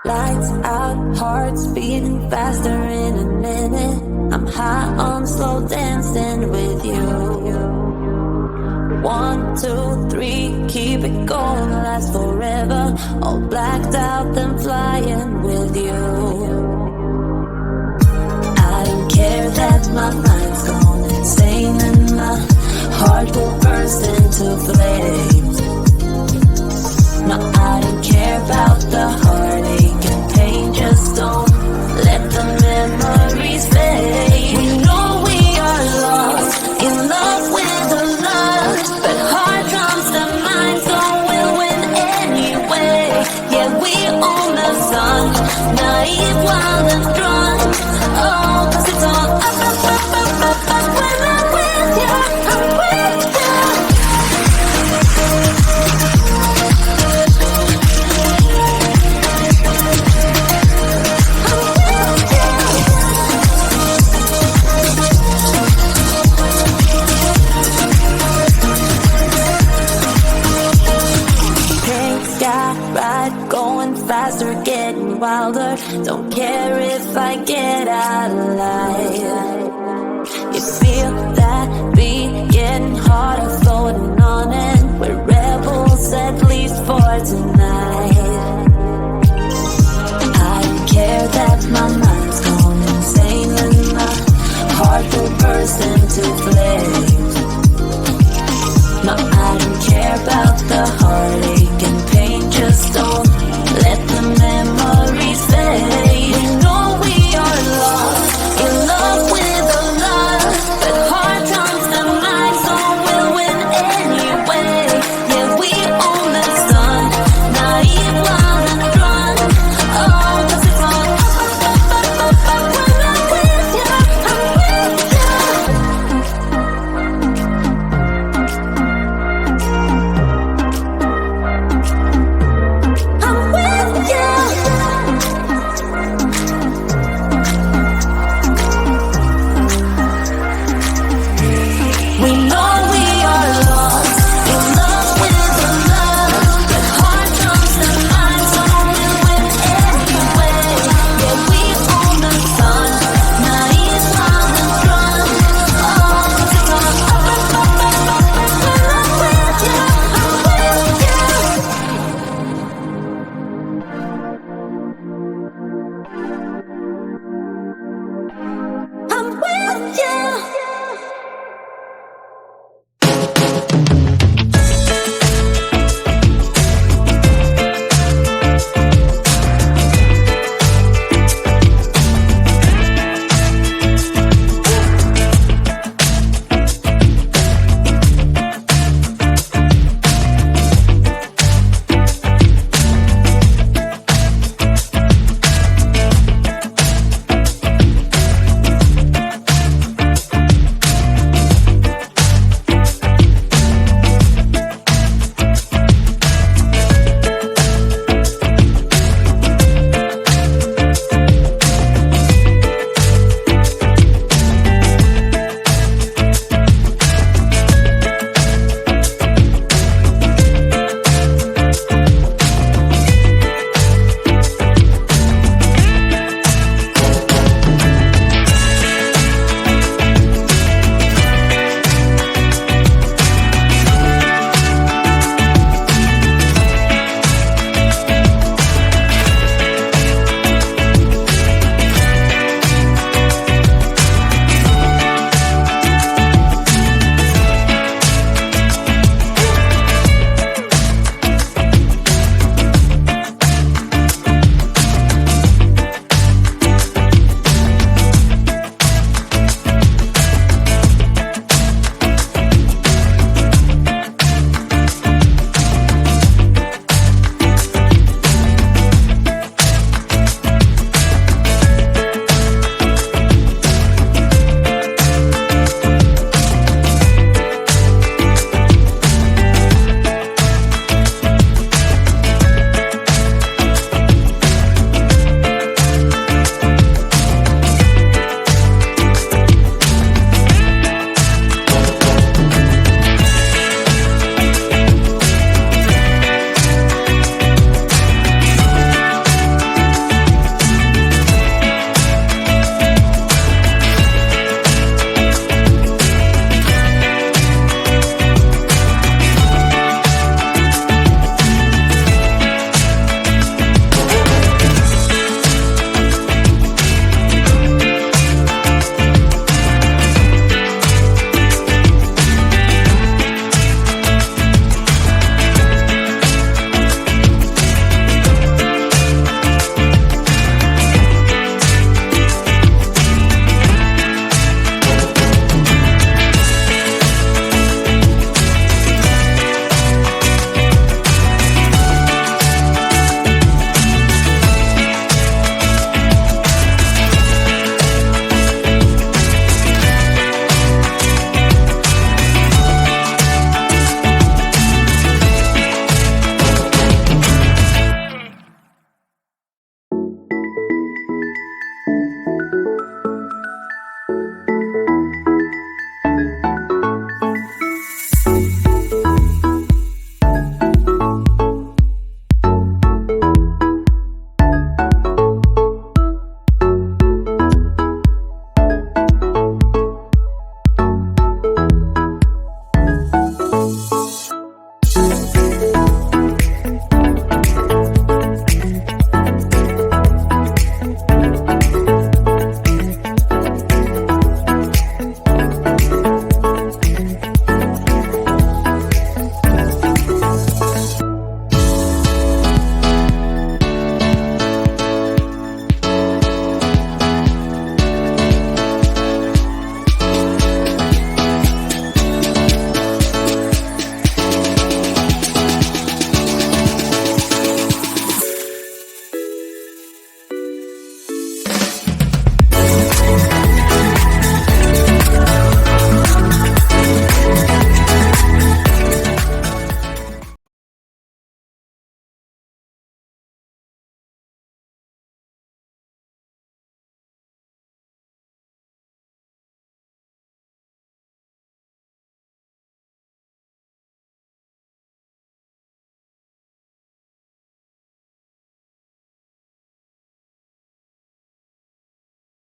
Lights out, hearts beating faster in a minute. I'm high on slow dancing with you. 1, 2, 3, keep it going, last forever. All blacked out, then flying with you. I don't care that my mind's gone insane and my heart will burst into flames. No, I don't care about the heartache and pain. Just don't let the memories fade. We know we are lost in love with the lust, but hard comes to mind, so we'll win anyway. Yeah, we own the sun, naive, wild and drunk. Oh, 'cause it's all up, up, up, up, up, up. When I'm with you, I'm with you. Faster, getting wilder. Don't care if I get out alive. You feel that heart are floating on and we're rebels at least for tonight. I don't care that my mind's gone insane and my heart will burst into flames. No, I don't care about the heartache and pain, just don't